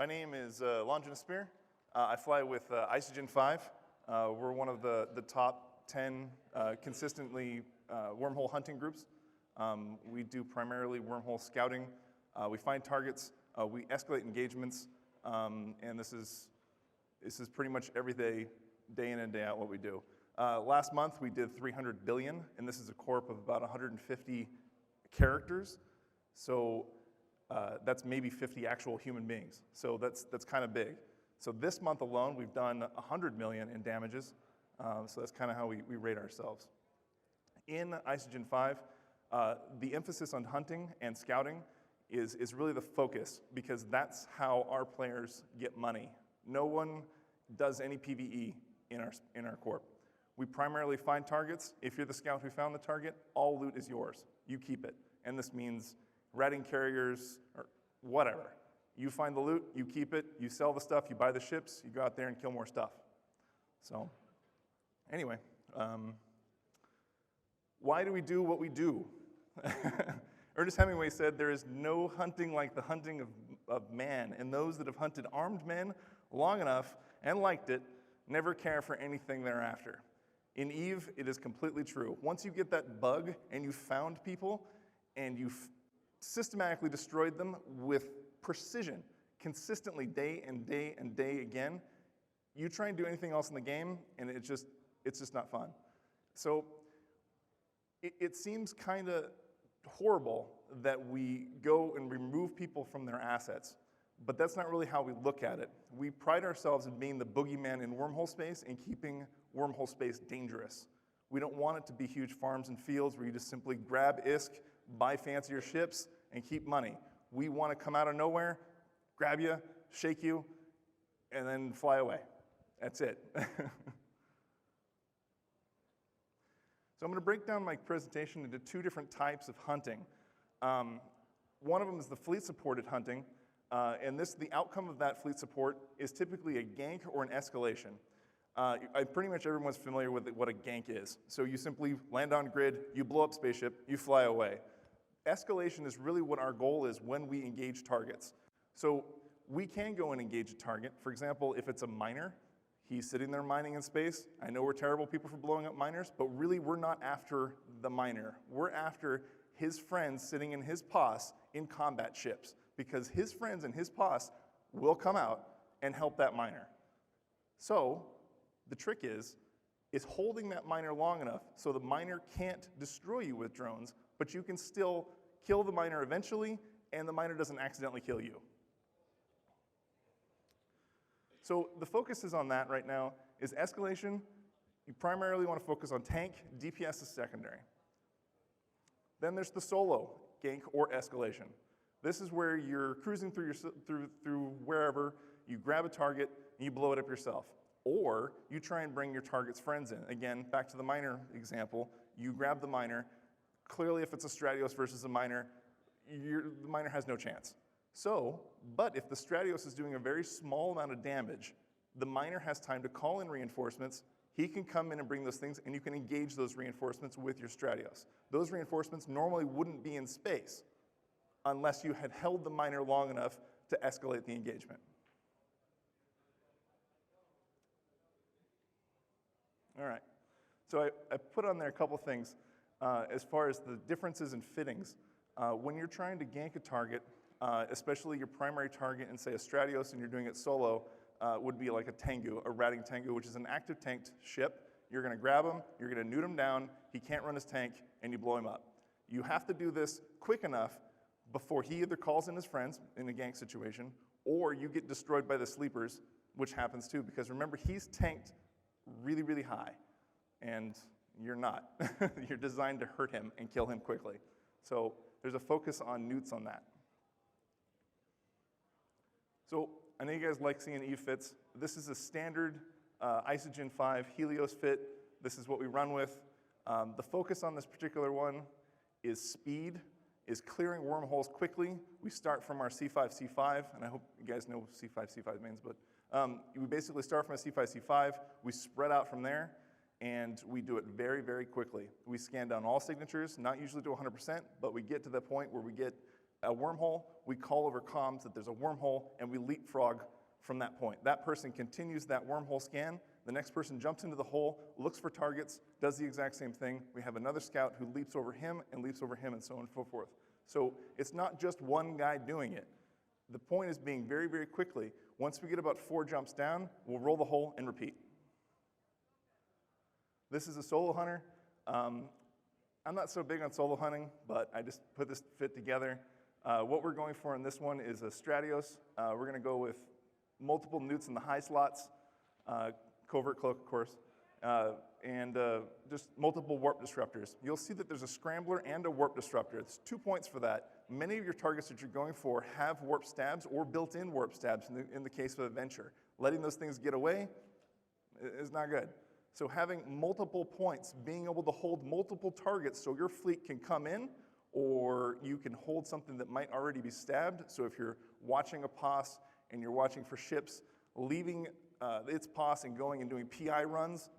My name is Longinus Spear. I fly with Isogen 5. We're one of the top 10 consistently wormhole hunting groups. We do primarily wormhole scouting. We find targets, we escalate engagements, and this is pretty much every day in and day out what we do. Last month we did 300 billion, and this is a corp of about 150 characters. So that's maybe 50 actual human beings. So that's kind of big. So this month alone, we've done 100 million in damages. So that's kind of how we rate ourselves. In Isogen 5, the emphasis on hunting and scouting is really the focus, because that's how our players get money. No one does any PvE in our corp. We primarily find targets. If you're the scout who found the target, all loot is yours. You keep it. And this means ratting carriers or whatever. You find the loot, you keep it, you sell the stuff, you buy the ships, you go out there and kill more stuff. So anyway, why do we do what we do? Ernest Hemingway said, "There is no hunting like the hunting of man, and those that have hunted armed men long enough and liked it never care for anything thereafter." In Eve, it is completely true. Once you get that bug and you found people and you've systematically destroyed them with precision, consistently day and day and day again, you try and do anything else in the game and it's just not fun. So it seems kind of horrible that we go and remove people from their assets, but that's not really how we look at it. We pride ourselves in being the boogeyman in wormhole space and keeping wormhole space dangerous. We don't want it to be huge farms and fields where you just simply grab ISK, buy fancier ships, and keep money. We want to come out of nowhere, grab you, shake you, and then fly away. That's it. So I'm going to break down my presentation into two different types of hunting. One of them is the fleet-supported hunting, and the outcome of that fleet support is typically a gank or an escalation. Pretty much everyone's familiar with what a gank is. So you simply land on grid, you blow up spaceship, you fly away. Escalation is really what our goal is when we engage targets. So we can go and engage a target. For example, if it's a miner, he's sitting there mining in space. I know we're terrible people for blowing up miners, but really we're not after the miner. We're after his friends sitting in his POS in combat ships, because his friends and his POS will come out and help that miner. So the trick is holding that miner long enough so the miner can't destroy you with drones, but you can still kill the miner eventually, and the miner doesn't accidentally kill you. So the focus is on that right now. Is escalation. You primarily want to focus on tank, DPS is secondary. Then there's the solo gank or escalation. This is where you're cruising through wherever, you grab a target, and you blow it up yourself. Or you try and bring your target's friends in. Again, back to the miner example, you grab the miner. Clearly, if it's a Stratios versus a miner, the miner has no chance. But if the Stratios is doing a very small amount of damage, the miner has time to call in reinforcements. He can come in and bring those things, and you can engage those reinforcements with your Stratios. Those reinforcements normally wouldn't be in space unless you had held the miner long enough to escalate the engagement. All right, so I put on there a couple things as far as the differences in fittings. When you're trying to gank a target, especially your primary target in, say, a Stratios, and you're doing it solo, would be like a Tengu, a ratting Tengu, which is an active tanked ship. You're going to grab him, you're going to nude him down, he can't run his tank, and you blow him up. You have to do this quick enough before he either calls in his friends in a gank situation, or you get destroyed by the sleepers, which happens too, because remember, he's tanked really, really high, and you're not. You're designed to hurt him and kill him quickly. So there's a focus on newts on that. So I know you guys like seeing Eve fits. This is a standard Isogen 5 Helios fit. This is what we run with. The focus on this particular one is speed, is clearing wormholes quickly. We start from our C5, C5, and I hope you guys know what C5, C5 means, but we basically start from a C5, C5, we spread out from there, and we do it very, very quickly. We scan down all signatures, not usually to 100%, but we get to the point where we get a wormhole, we call over comms that there's a wormhole, and we leapfrog from that point. That person continues that wormhole scan. The next person jumps into the hole, looks for targets, does the exact same thing. We have another scout who leaps over him, and so on and so forth. So it's not just one guy doing it. The point is being very, very quickly, once we get about 4 jumps down, we'll roll the hole and repeat. This is a solo hunter. I'm not so big on solo hunting, but I just put this fit together. What we're going for in this one is a Stratios. We're going to go with multiple newts in the high slots, covert cloak, of course, and just multiple warp disruptors. You'll see that there's a scrambler and a warp disruptor. It's 2 points for that. Many of your targets that you're going for have warp stabs or built-in warp stabs in the case of Adventure. Letting those things get away is not good. So having multiple points, being able to hold multiple targets so your fleet can come in, or you can hold something that might already be stabbed. So if you're watching a POS and you're watching for ships, leaving its POS and going and doing PI runs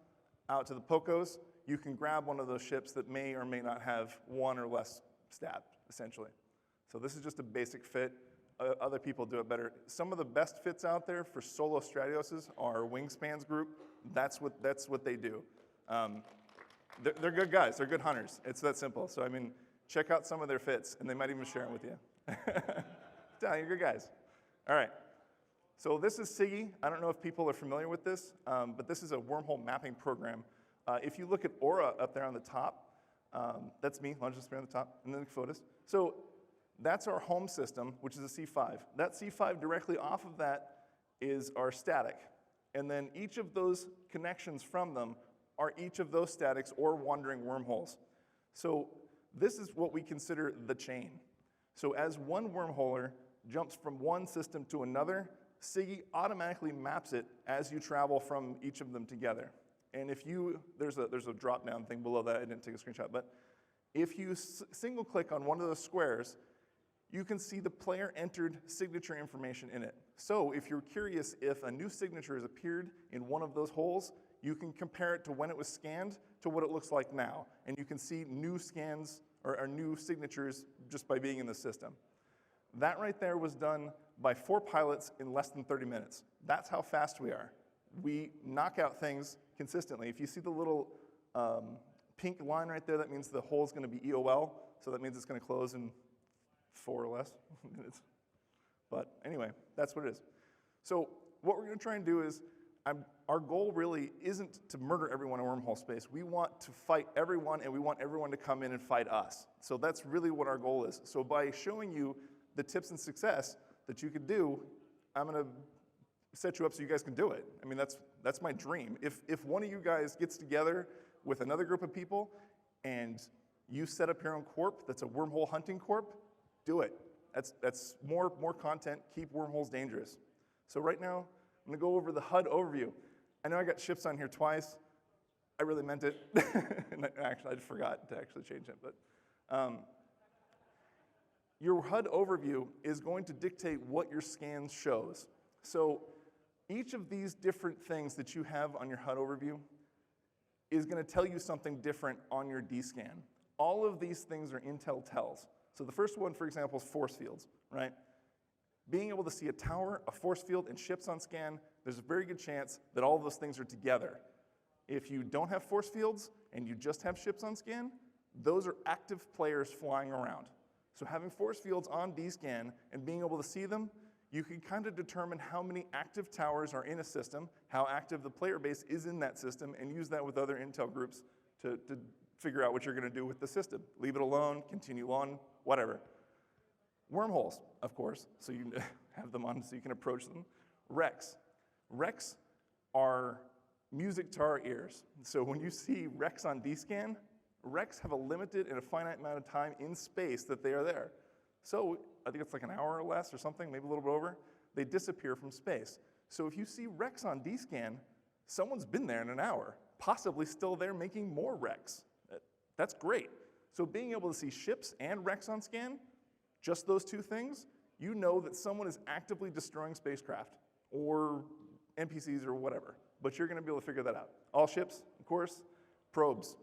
out to the POCOs, you can grab one of those ships that may or may not have 1 or less stabbed, essentially. So this is just a basic fit. Other people do it better. Some of the best fits out there for solo Stratioses are Wingspans group. That's what they do. They're good guys. They're good hunters. It's that simple. So I mean, check out some of their fits, and they might even share them with you. You're good guys. All right. So this is SIGI. I don't know if people are familiar with this, but this is a wormhole mapping program. If you look at Aura up there on the top, that's me, Longitude Spear on the top, and then Photos. So that's our home system, which is a C5. That C5 directly off of that is our static. And then each of those connections from them are each of those statics or wandering wormholes. So this is what we consider the chain. So as one wormholer jumps from one system to another, SIGI automatically maps it as you travel from each of them together. And if you, there's a drop-down thing below that, I didn't take a screenshot, but if you single-click on one of those squares, you can see the player entered signature information in it. So if you're curious if a new signature has appeared in one of those holes, you can compare it to when it was scanned to what it looks like now. And you can see new scans or new signatures just by being in the system. That right there was done by 4 pilots in less than 30 minutes. That's how fast we are. We knock out things consistently. If you see the little pink line right there, that means the hole is going to be EOL. So that means it's going to close in 4 or less minutes. But anyway, that's what it is. So what we're going to try and do is, our goal really isn't to murder everyone in wormhole space. We want to fight everyone, and we want everyone to come in and fight us. So that's really what our goal is. So by showing you the tips and success that you could do, I'm going to set you up so you guys can do it. I mean, that's my dream. If one of you guys gets together with another group of people and you set up your own corp that's a wormhole hunting corp, do it. That's more content. Keep wormholes dangerous. So right now, I'm going to go over the HUD overview. I know I got ships on here twice. I really meant it. And actually, I forgot to actually change it. But your HUD overview is going to dictate what your scan shows. So each of these different things that you have on your HUD overview is going to tell you something different on your D-scan. All of these things are intel tells. So the first one, for example, is force fields, right? Being able to see a tower, a force field, and ships on scan, there's a very good chance that all of those things are together. If you don't have force fields and you just have ships on scan, those are active players flying around. So having force fields on D-scan and being able to see them, you can kind of determine how many active towers are in a system, how active the player base is in that system, and use that with other intel groups to figure out what you're going to do with the system. Leave it alone, continue on, whatever. Wormholes, of course, so you have them on so you can approach them. Wrecks. Wrecks are music to our ears. So when you see wrecks on D-scan, wrecks have a limited and a finite amount of time in space that they are there. So I think it's like an hour or less or something, maybe a little bit over. They disappear from space. So if you see wrecks on D-scan, someone's been there in an hour, possibly still there making more wrecks. That's great. So being able to see ships and wrecks on scan, just those 2 things, you know that someone is actively destroying spacecraft or NPCs or whatever. But you're going to be able to figure that out. All ships, of course. Probes.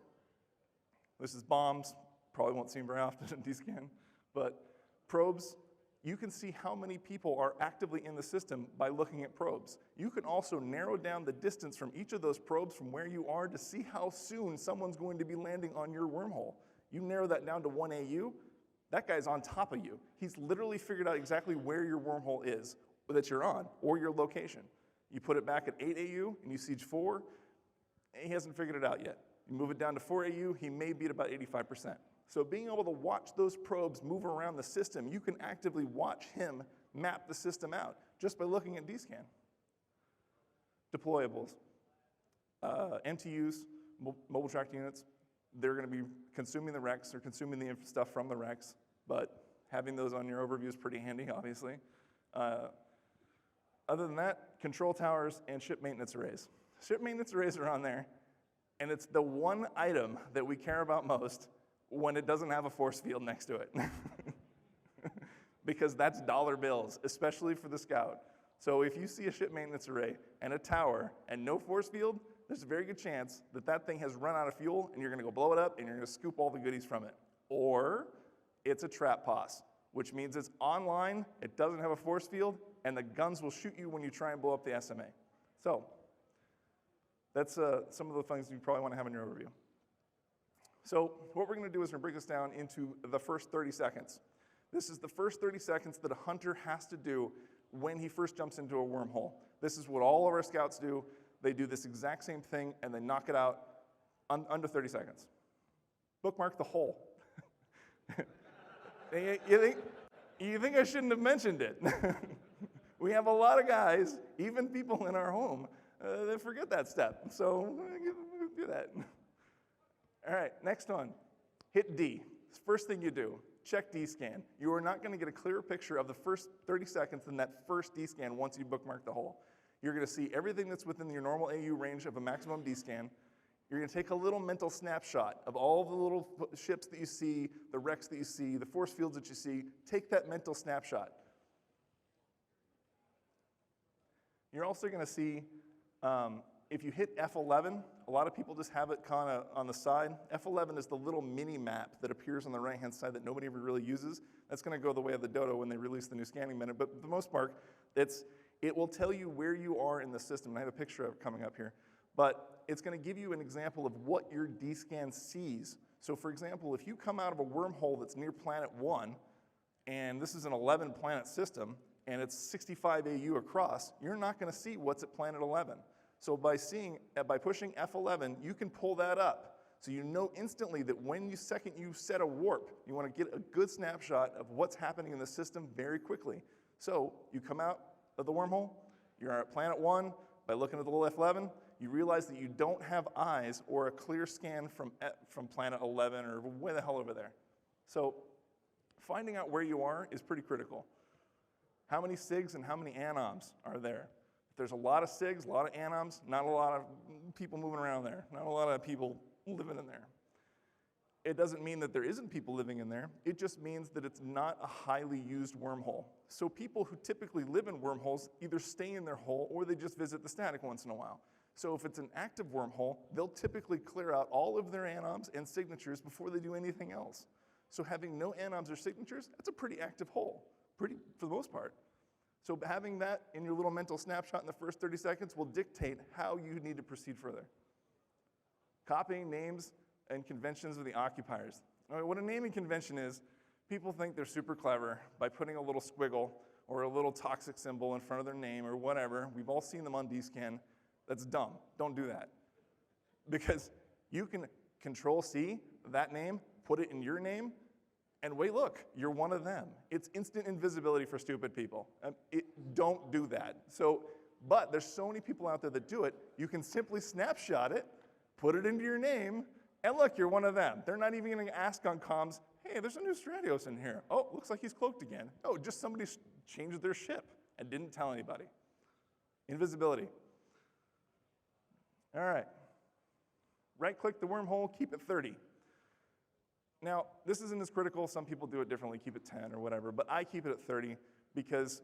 This is bombs. Probably won't see them very often in D-scan. But Probes, you can see how many people are actively in the system by looking at probes. You can also narrow down the distance from each of those probes from where you are to see how soon someone's going to be landing on your wormhole. You narrow that down to 1 AU, that guy's on top of you. He's literally figured out exactly where your wormhole is that you're on, or your location. You put it back at 8 AU, and you siege 4, he hasn't figured it out yet. You move it down to 4 AU, he may be at about 85%. So being able to watch those probes move around the system, you can actively watch him map the system out just by looking at DScan. Deployables. MTUs, mobile tracked units, they're going to be consuming the RECs or consuming the stuff from the RECs, but having those on your overview is pretty handy, obviously. Other than that, control towers and ship maintenance arrays. Ship maintenance arrays are on there, and it's the one item that we care about most when it doesn't have a force field next to it. Because that's dollar bills, especially for the Scout. So if you see a ship maintenance array and a tower and no force field, there's a very good chance that that thing has run out of fuel and you're gonna go blow it up and you're gonna scoop all the goodies from it. Or it's a trap POS, which means it's online, it doesn't have a force field, and the guns will shoot you when you try and blow up the SMA. So that's some of the things you probably wanna have in your overview. So what we're gonna do is we're gonna break this down into the first 30 seconds. This is the first 30 seconds that a hunter has to do when he first jumps into a wormhole. This is what all of our scouts do. They do this exact same thing and they knock it out under 30 seconds. Bookmark the hole. You think I shouldn't have mentioned it? We have a lot of guys, even people in our home, that forget that step. So do that. All right, next one. Hit D. First thing you do, check DScan. You are not going to get a clearer picture of the first 30 seconds than that first DScan once you bookmark the hole. You're going to see everything that's within your normal AU range of a maximum DScan. You're going to take a little mental snapshot of all the little ships that you see, the RECs that you see, the force fields that you see. Take that mental snapshot. You're also going to see, if you hit F11, a lot of people just have it kind of on the side. F11 is the little mini map that appears on the right-hand side that nobody ever really uses. That's going to go the way of the dodo when they release the new scanning minute. But for the most part, it will tell you where you are in the system. And I have a picture of it coming up here. But it's going to give you an example of what your DScan sees. So for example, if you come out of a wormhole that's near planet 1, and this is an 11-planet system, and it's 65 AU across, you're not going to see what's at planet 11. So by pushing F11, you can pull that up. So you know instantly that when you set a warp, you want to get a good snapshot of what's happening in the system very quickly. So you come out of the wormhole, you're at planet 1, by looking at the little F11, you realize that you don't have eyes or a clear scan from planet 11 or way the hell over there. So finding out where you are is pretty critical. How many SIGs and how many anoms are there? If there's a lot of SIGs, a lot of anoms, not a lot of people moving around there, not a lot of people living in there. It doesn't mean that there isn't people living in there. It just means that it's not a highly used wormhole. So people who typically live in wormholes either stay in their hole or they just visit the static once in a while. So if it's an active wormhole, they'll typically clear out all of their anoms and signatures before they do anything else. So having no anoms or signatures, that's a pretty active hole, for the most part. So having that in your little mental snapshot in the first 30 seconds will dictate how you need to proceed further. Copying names and conventions of the occupiers. All right, what a naming convention is, people think they're super clever by putting a little squiggle or a little toxic symbol in front of their name or whatever. We've all seen them on DScan. That's dumb. Don't do that. Because you can Control-C that name, put it in your name, and wait, look, you're one of them. It's instant invisibility for stupid people. Don't do that. But there's so many people out there that do it, you can simply snapshot it, put it into your name, and look, you're one of them. They're not even gonna ask on comms, hey, there's a new Stratios in here. Oh, looks like he's cloaked again. Oh, just somebody changed their ship and didn't tell anybody. Invisibility. All right. Right-click the wormhole, keep it 30. Now, this isn't as critical. Some people do it differently, keep it 10 or whatever, but I keep it at 30 because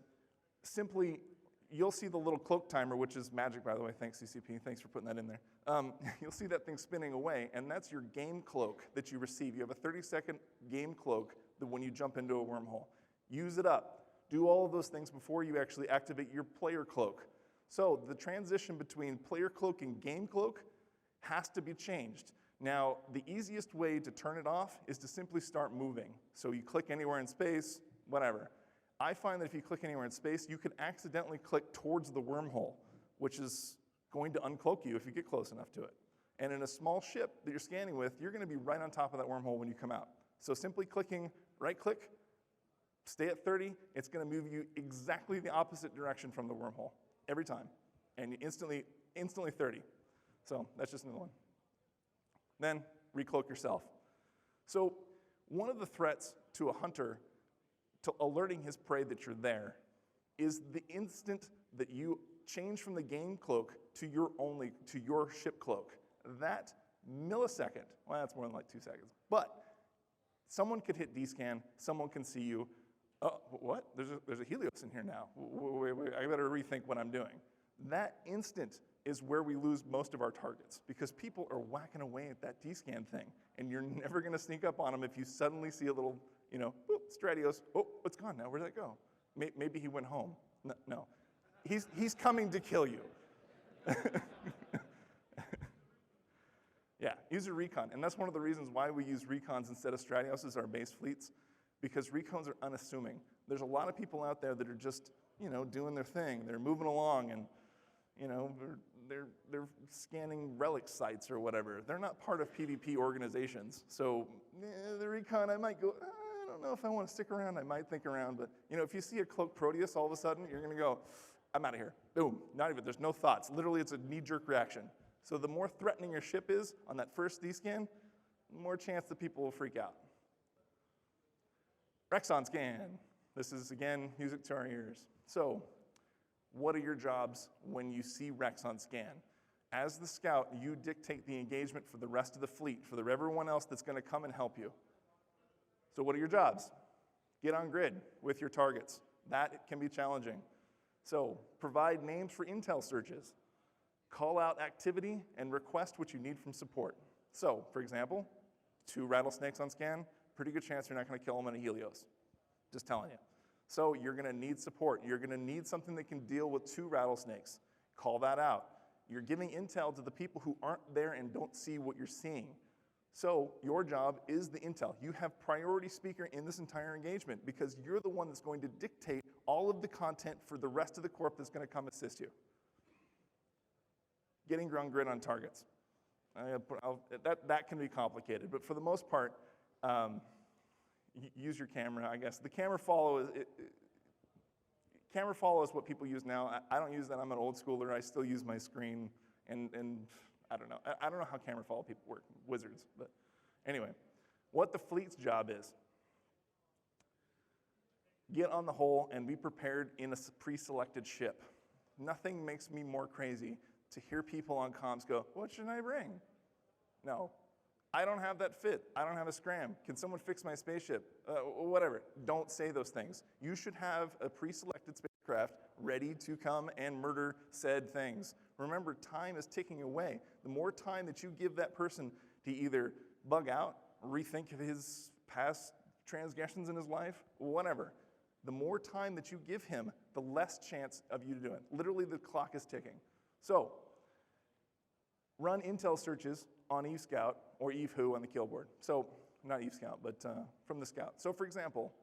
simply, you'll see the little cloak timer, which is magic, by the way. Thanks, CCP. Thanks for putting that in there. You'll see that thing spinning away, and that's your game cloak that you receive. You have a 30-second game cloak when you jump into a wormhole. Use it up. Do all of those things before you actually activate your player cloak. So the transition between player cloak and game cloak has to be changed. Now, the easiest way to turn it off is to simply start moving. So you click anywhere in space, whatever. I find that if you click anywhere in space, you can accidentally click towards the wormhole, which is going to uncloak you if you get close enough to it. And in a small ship that you're scanning with, you're going to be right on top of that wormhole when you come out. So simply clicking right-click, stay at 30, it's going to move you exactly the opposite direction from the wormhole every time. And you instantly 30. So that's just another one. Then recloak yourself. So one of the threats to a hunter to alerting his prey that you're there is the instant that you change from the game cloak to your ship cloak. That millisecond, well, that's more than like 2 seconds, but someone could hit D-scan, someone can see you. Oh, what? There's a Helios in here now. Wait, I better rethink what I'm doing. That instant is where we lose most of our targets because people are whacking away at that D-scan thing, and you're never going to sneak up on them if you suddenly see a little, boop, Stratios. Oh, it's gone now. Where did that go? Maybe he went home. No. He's coming to kill you. Yeah, use your recon, and that's one of the reasons why we use recons instead of Stratios as our base fleets, because recons are unassuming. There's a lot of people out there that are just, doing their thing. They're moving along, and they're scanning relic sites or whatever. They're not part of PvP organizations. So the recon, I might go, I don't know if I want to stick around. I might think around, but if you see a cloaked Proteus, all of a sudden you're going to go, I'm out of here. Boom, not even. There's no thoughts. Literally, it's a knee-jerk reaction. So the more threatening your ship is on that first D-scan, the more chance that people will freak out. Rexon scan. This is, again, music to our ears. So what are your jobs when you see Rexon scan? As the scout, you dictate the engagement for the rest of the fleet, for everyone else that's going to come and help you. So what are your jobs? Get on grid with your targets. That can be challenging. So provide names for intel searches. Call out activity and request what you need from support. So, for example, 2 rattlesnakes on scan, pretty good chance you're not going to kill them in a Helios. Just telling you. So you're going to need support. You're going to need something that can deal with 2 rattlesnakes. Call that out. You're giving intel to the people who aren't there and don't see what you're seeing. So your job is the intel. You have priority speaker in this entire engagement because you're the one that's going to dictate all of the content for the rest of the corp that's going to come assist you. Getting ground grid on targets. That can be complicated, but for the most part, use your camera, I guess. The camera follow is what people use now. I don't use that. I'm an old schooler. I still use my screen, and I don't know. I don't know how camera follow people work, wizards. But anyway, what the fleet's job is, get on the hull and be prepared in a pre-selected ship. Nothing makes me more crazy to hear people on comms go, what should I bring? No, I don't have that fit. I don't have a scram. Can someone fix my spaceship? Whatever. Don't say those things. You should have a pre-selected spacecraft ready to come and murder said things. Remember, time is ticking away. The more time that you give that person to either bug out, rethink of his past transgressions in his life, whatever, the more time that you give him, the less chance of you to do it. Literally, the clock is ticking. So, run intel searches on Eve Scout or Eve Who on the kill board. So, not Eve Scout, but from the Scout. So, for example,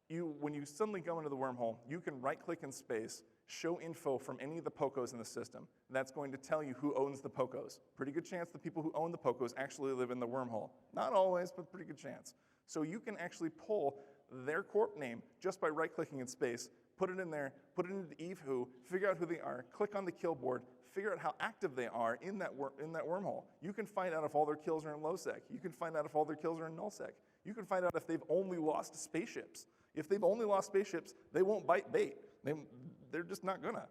when you suddenly go into the wormhole, you can right-click in space, show info from any of the POCOs in the system. That's going to tell you who owns the POCOs. Pretty good chance the people who own the POCOs actually live in the wormhole. Not always, but pretty good chance. So you can actually pull their corp name just by right-clicking in space, put it in there, put it into Eve Who, figure out who they are, click on the kill board, figure out how active they are in that wormhole. You can find out if all their kills are in low sec. You can find out if all their kills are in null sec. You can find out if they've only lost spaceships. If they've only lost spaceships, they won't bite bait. They're just not gonna.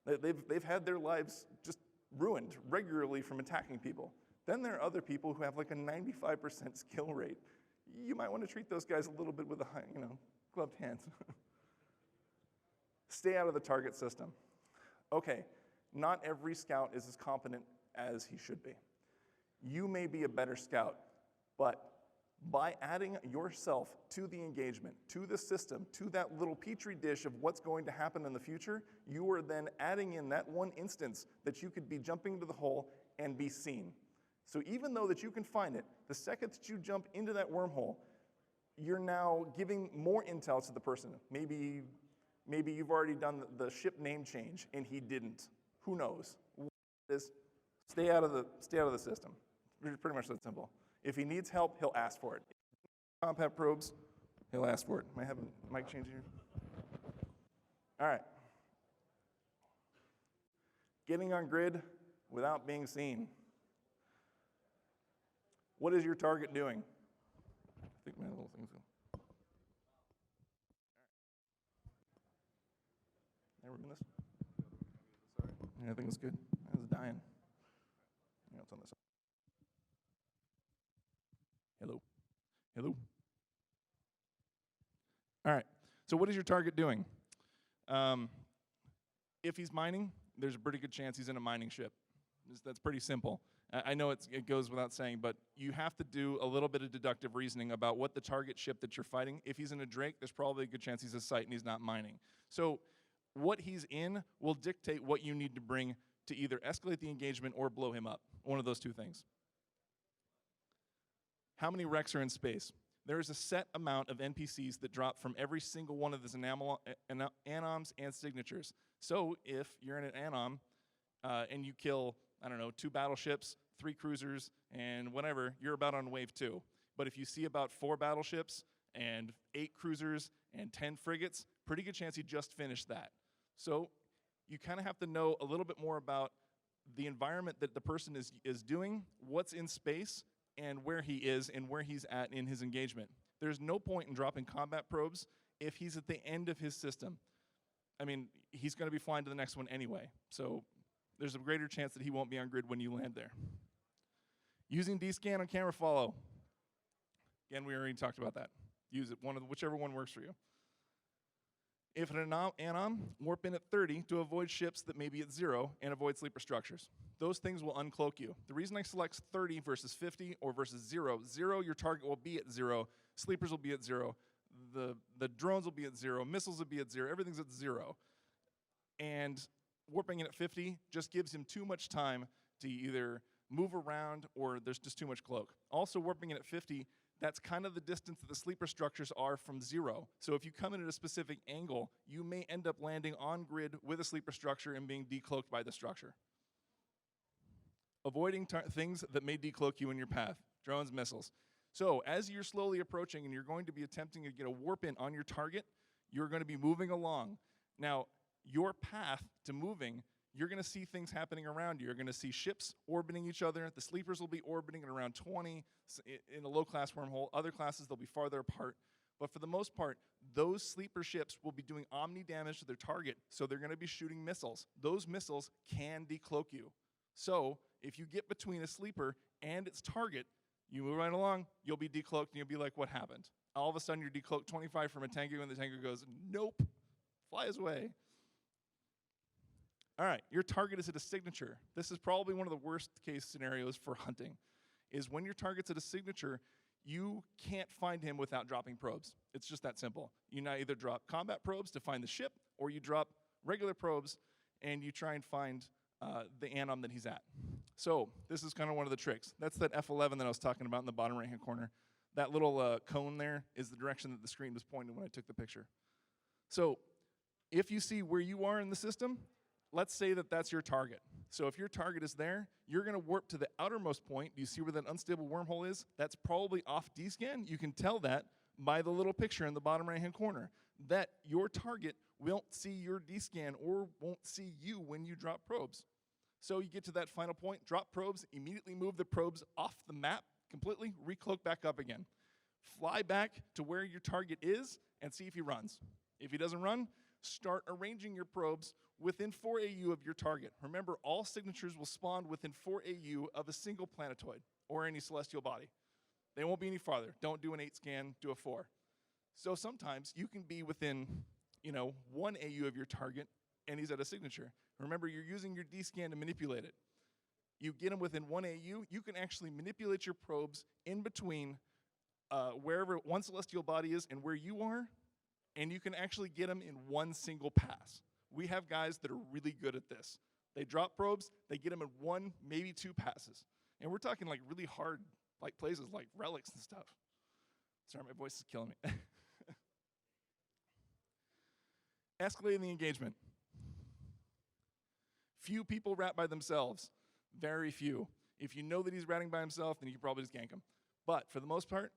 They've had their lives just ruined regularly from attacking people. Then there are other people who have like a 95% skill rate. You might want to treat those guys a little bit with a high, gloved hands. Stay out of the target system. Okay, not every scout is as competent as he should be. You may be a better scout, but By adding yourself to the engagement, to the system, to that little petri dish of what's going to happen in the future, you are then adding in that one instance that you could be jumping into the hole and be seen. So even though that you can find it, the second that you jump into that wormhole, you're now giving more intel to the person. Maybe you've already done the ship name change and he didn't. Who knows? Stay out of the system. Pretty much that simple. If he needs help, he'll ask for it. Compact probes, he'll ask for it. Might have a mic change here. All right. Getting on grid without being seen. What is your target doing? I think my little thing's going. Never been this? Yeah, I think it's good. I was dying. Yeah, it's on this side. Hello. Hello. All right. So what is your target doing? If he's mining, there's a pretty good chance he's in a mining ship. That's pretty simple. I know it goes without saying, but you have to do a little bit of deductive reasoning about what the target ship that you're fighting. If he's in a Drake, there's probably a good chance he's a site and he's not mining. So what he's in will dictate what you need to bring to either escalate the engagement or blow him up. One of those two things. How many wrecks are in space? There is a set amount of NPCs that drop from every single one of these anoms and signatures. So if you're in an anom and you kill, I don't know, 2 battleships, 3 cruisers, and whatever, you're about on wave 2. But if you see about 4 battleships and 8 cruisers and 10 frigates, pretty good chance you just finished that. So you kind of have to know a little bit more about the environment that the person is doing, what's in space, and where he is and where he's at in his engagement. There's no point in dropping combat probes if he's at the end of his system. I mean, he's going to be flying to the next one anyway, so there's a greater chance that he won't be on grid when you land there. Using D-scan on camera follow. Again, we already talked about that. Use it, whichever one works for you. If an anom, warp in at 30 to avoid ships that may be at 0 and avoid sleeper structures. Those things will uncloak you. The reason I select 30 versus 50 or versus 0, your target will be at 0, sleepers will be at 0, the drones will be at 0, missiles will be at 0, everything's at 0. And warping in at 50 just gives him too much time to either move around or there's just too much cloak. Also, warping in at 50, that's kind of the distance that the sleeper structures are from 0. So if you come in at a specific angle, you may end up landing on grid with a sleeper structure and being decloaked by the structure. Avoiding things that may decloak you in your path, drones, missiles. So as you're slowly approaching and you're going to be attempting to get a warp in on your target, you're going to be moving along. Now, your path to moving, you're going to see things happening around you. You're going to see ships orbiting each other. The sleepers will be orbiting at around 20 in a low-class wormhole. Other classes, they'll be farther apart. But for the most part, those sleeper ships will be doing omni damage to their target, so they're going to be shooting missiles. Those missiles can decloak you. So if you get between a sleeper and its target, you move right along, you'll be decloaked, and you'll be like, what happened? All of a sudden, you're decloaked 25 from a Tengu, and the Tengu goes, nope, flies away. All right, your target is at a signature. This is probably one of the worst case scenarios for hunting, is when your target's at a signature, you can't find him without dropping probes. It's just that simple. You now either drop combat probes to find the ship, or you drop regular probes, and you try and find the anom that he's at. So this is kind of one of the tricks. That's that F11 that I was talking about in the bottom right-hand corner. That little cone there is the direction that the screen was pointing when I took the picture. So if you see where you are in the system, let's say that that's your target. So if your target is there, you're going to warp to the outermost point. Do you see where that unstable wormhole is? That's probably off D-scan. You can tell that by the little picture in the bottom right-hand corner, that your target won't see your D-scan or won't see you when you drop probes. So you get to that final point, drop probes, immediately move the probes off the map completely, recloak back up again. Fly back to where your target is and see if he runs. If he doesn't run, start arranging your probes within 4 AU of your target. Remember, all signatures will spawn within 4 AU of a single planetoid or any celestial body. They won't be any farther. Don't do an 8 scan, do a 4. So sometimes you can be within 1 AU of your target and he's at a signature. Remember, you're using your D-scan to manipulate it. You get him within 1 AU, you can actually manipulate your probes in between wherever one celestial body is and where you are, and you can actually get them in one single pass. We have guys that are really good at this. They drop probes, they get them in one, maybe two passes. And we're talking like really hard like places like relics and stuff. Sorry, my voice is killing me. Escalating the engagement. Few people rat by themselves. Very few. If you know that he's ratting by himself, then you can probably just gank him. But for the most part,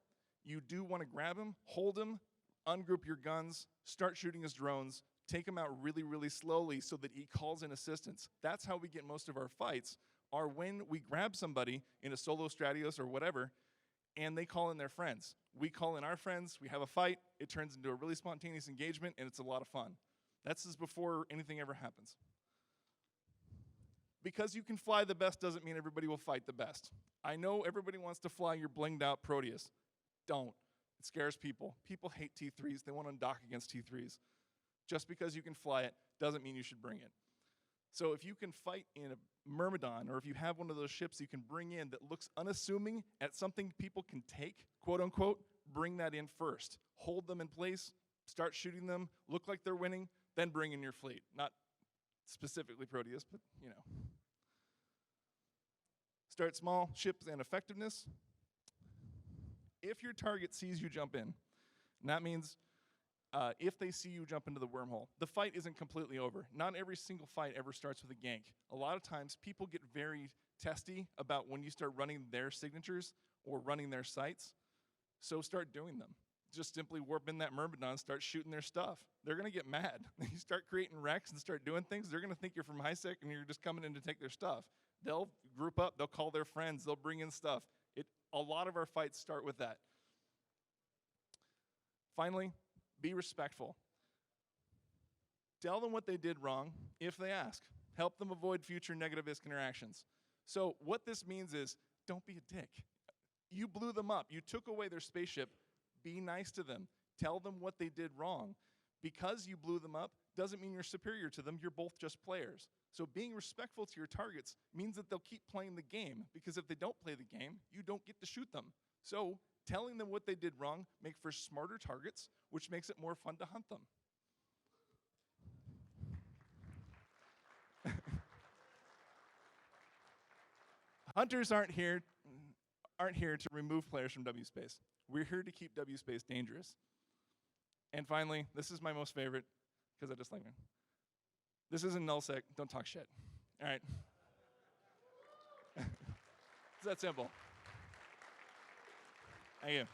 you do want to grab him, hold him, ungroup your guns, start shooting his drones, take him out really, really slowly so that he calls in assistance. That's how we get most of our fights, are when we grab somebody in a solo Stratios or whatever, and they call in their friends. We call in our friends, we have a fight, it turns into a really spontaneous engagement, and it's a lot of fun. That's just before anything ever happens. Because you can fly the best doesn't mean everybody will fight the best. I know everybody wants to fly your blinged out Proteus. Don't. It scares people. People hate T3s. They want to dock against T3s. Just because you can fly it doesn't mean you should bring it. So if you can fight in a Myrmidon, or if you have one of those ships you can bring in that looks unassuming at something people can take, quote unquote, bring that in first. Hold them in place, start shooting them, look like they're winning, then bring in your fleet. Not specifically Proteus, but you know. Start small, ships and effectiveness. If your target sees you jump in, and that means if they see you jump into the wormhole, the fight isn't completely over. Not every single fight ever starts with a gank. A lot of times, people get very testy about when you start running their signatures or running their sites, so start doing them. Just simply warp in that Myrmidon, start shooting their stuff. They're gonna get mad. You start creating wrecks and start doing things, they're gonna think you're from HiSec and you're just coming in to take their stuff. They'll group up, they'll call their friends, they'll bring in stuff. A lot of our fights start with that. Finally, be respectful. Tell them what they did wrong if they ask. Help them avoid future negative ISK interactions. So what this means is, don't be a dick. You blew them up, you took away their spaceship, be nice to them. Tell them what they did wrong. Because you blew them up doesn't mean you're superior to them, you're both just players. So being respectful to your targets means that they'll keep playing the game, because if they don't play the game, you don't get to shoot them. So telling them what they did wrong make for smarter targets, which makes it more fun to hunt them. Hunters aren't here to remove players from W space. We're here to keep W space dangerous. And finally, this is my most favorite, because I just like it. This isn't nullsec, don't talk shit. All right. It's that simple. Thank you.